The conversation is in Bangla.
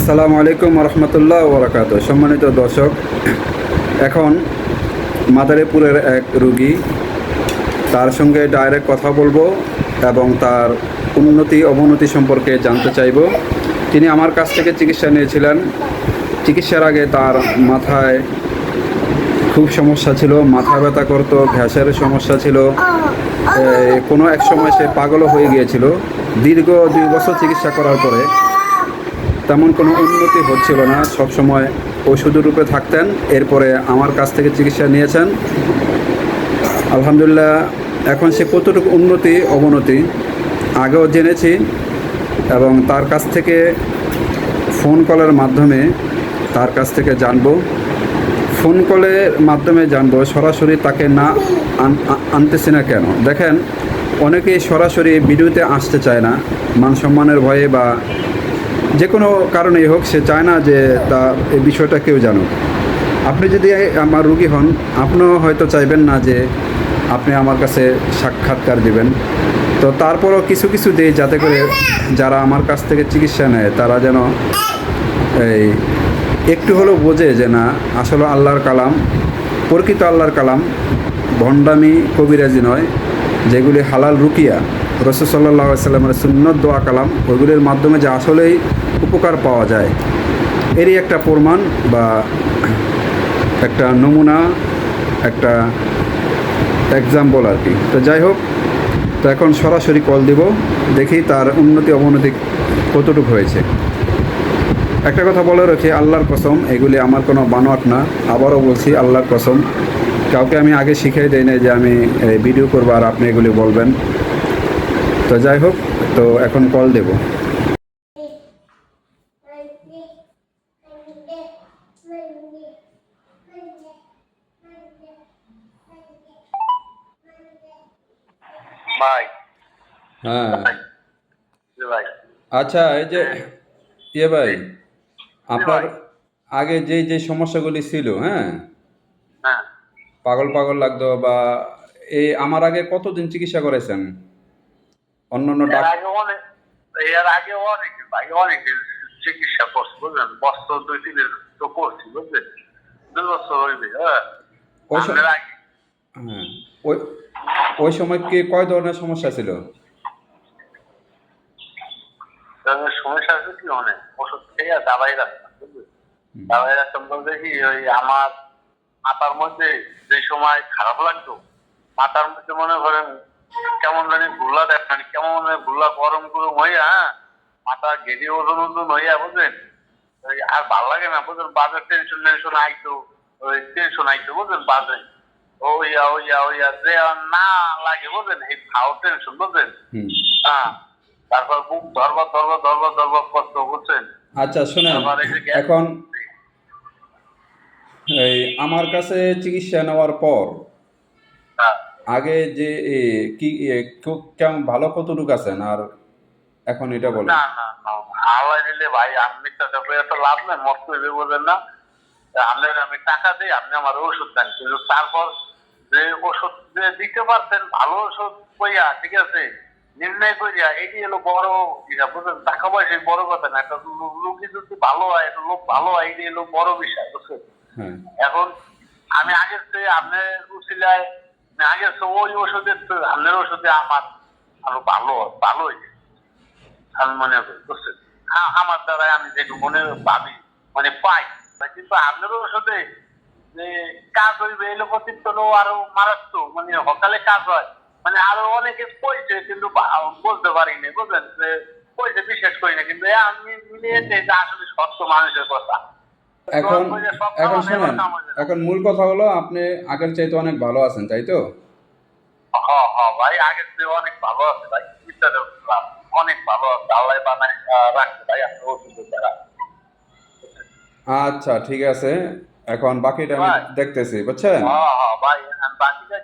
আসসালামু আলাইকুম রহমতুল্লাহ বরকাত। সম্মানিত দর্শক, এখন মাদারীপুরের এক রুগী, তার সঙ্গে ডাইরেক্ট কথা বলবো এবং তার উন্নতি অবনতি সম্পর্কে জানতে চাইব। তিনি আমার কাছ থেকে চিকিৎসা নিয়েছিলেন। চিকিৎসার আগে তার মাথায় খুব সমস্যা ছিল, মাথা ব্যথা করতো, গ্যাসের সমস্যা ছিল, কোনো এক সময় সে পাগলও হয়ে গিয়েছিল। দীর্ঘ 2 বছর চিকিৎসা করার পরে তেমন কোনো উন্নতি হচ্ছিল না, সবসময় ওষুধের রূপে থাকতেন। এরপরে আমার কাছ থেকে চিকিৎসা নিয়েছেন, আলহামদুলিল্লাহ। এখন সে কতটুকু উন্নতি অবনতি আগেও জেনেছি এবং তার কাছ থেকে ফোন কলের মাধ্যমে তার কাছ থেকে জানবো। ফোন কলের মাধ্যমে জানবো, সরাসরি তাকে না আনতেছি না কেন। দেখেন, অনেকেই সরাসরি ভিডিওতে আসতে চায় না, মান সম্মানের ভয়ে বা যে কোনো কারণেই হোক, সে চায় না যে তা এই বিষয়টা কেউ জানুক। আপনি যদি আমার রুগী হন, আপনিও হয়তো চাইবেন না যে আপনি আমার কাছে সাক্ষাৎকার দিবেন। তো তারপরও কিছু কিছু দিই, যাতে করে যারা আমার কাছ থেকে চিকিৎসা নেয় তারা যেন এই একটু হলেও বোঝে যে না, আসলে আল্লাহর কালাম, প্রকৃত আল্লাহর কালাম, ভণ্ডামি কবিরাজি নয়। যেগুলি হালাল রুকিয়া, রাসূল সাল্লাল্লাহু আলাইহি ওয়াসাল্লামের সুন্নত দোয়া কালাম, ওইগুলির মাধ্যমে যে আসলেই উপকার পাওয়া যায়, এরই একটা প্রমাণ বা একটা নমুনা, একটা এক্সাম্পল আর কি। তো যাই হোক, তো এখন সরাসরি কল দিব, দেখি তার উন্নতি অবনতি কতটুকু হয়েছে। একটা কথা বলে রাখি, আল্লাহর কসম, এগুলি আমার কোনো বানোয়াট না। আবারও বলছি, আল্লাহর কসম, কাউকে আমি আগে শিখিয়ে দেই না যে আমি ভিডিও করবো আর আপনি এগুলি বলবেন। তো যাই হোক, তো এখন কল দেব। ভাই, হ্যাঁ, ভাই, আচ্ছা, এই যে ভাই, আপনার ভাই, আগে যে যে সমস্যাগুলি ছিল, হ্যাঁ, হ্যাঁ, পাগল পাগল লাগতো বা এই আমার আগে কতদিন চিকিৎসা করেছেন অন্য অন্য এর আগে অনেক ভাই, অনেক চিকিৎসা করছি, বুঝলেন? বছর 2-3 তো করছি, বুঝলেন? 2 বছর হইবে, হ্যাঁ। ওই আপনার আগে হ্যাঁ, ওই ওই সময় কি কয় ধরনের সমস্যা ছিল? তাদের সমস্যা আছে কি, অনেক ওষুধ খেয়ে দাবাই রাখতাম, বুঝলেন? দাবাই রাখতাম বলতে কি, ওই আমার মাথার মধ্যে যে সময় খারাপ লাগতো, মাথার মধ্যে মনে করেন কেমন জানি গুল্লা দেখ, মানে কেমন গুল্লা গরম গরম হইয়া, হ্যাঁ, মাথা গেড়ে ওজন ওজন হইয়া, বুঝলেন? ওই আর ভাল লাগে না, বুঝলেন? বাজে টেনশন আইতো, ওই টেনশন আইতো, বুঝলেন? বাজে ওইয়া ওইয়া ওইয়া যে আর না লাগে, বুঝলেন? এই খাও টেনশন, বুঝলেন? হুম। হ্যাঁ, তারপর বুক ধরবার করতো, বুঝছেন? আচ্ছা, শোনেন, তারপর এই যে গ্যাস, এখন এই আমার কাছে চিকিৎসা নেওয়ার পর আগে যে কি কেমন ভালো কতটুকু আছেন, আর এখন এটা বলেন। না না না, আল্লাহ দিলে ভাই, আমি এত লাভ নেই, মস্ত হইবে, বোঝেন না? আপনার আমি টাকা দিই, আপনি আমার ওষুধ দেন, কিন্তু তারপর যে ওষুধ যে দিতে পারছেন, ভালো ওষুধ কইয়া, ঠিক আছে, নির্ণয় করিয়া, এটি হলো বড় ইয়া, বুঝলেন? টাকা পয়সা বড় কথা না, একটা রোগী যদি ভালো হয়, একটা লোক ভালো হয়, এটি হলো বড় বিষয়, বুঝছেন? হ্যাঁ, এখন আমি আগের চেয়ে আপনার উচিলায়, আগের চেয়ে ওই ওষুধের চেয়ে আপনার ওষুধে আমার আরো ভালো হয়েছে, আমি মনে করি, বুঝছেন? আমার দ্বারা আমি যেটুকু মনে ভাবি, মানে পাই। কিন্তু আপনারও সাথে যে কাজ হইবে, এলো প্রতিত্ব আরো মারাত্মক, মানে সকালে কাজ হয়, মানে আরো অনেকে কইছে, কিন্তু বলতে পারিনি, বুঝলেন? যে কইছে, বিশ্বাস করি না, কিন্তু আমি মিলিয়ে যে আসলে সত্য মানুষের কথা। এখন এখন শোনেন, এখন মূল কথা হলো, আপনি আগের চাইতে অনেক ভালো আছেন, তাই তো? হ্যাঁ হ্যাঁ ভাই, আগের চেয়ে অনেক ভালো আছে ভাই, চিকিৎসাটা অনেক ভালো আছে, আল্লাহ বানায় রাখছে ভাই আপনার ওষুধের দ্বারা। আচ্ছা, ঠিক আছে, এখন বাকিটা আমি ভাই, দেখতেছি, বুঝছেন? হ্যাঁ হ্যাঁ ভাই, আমি বাকিটা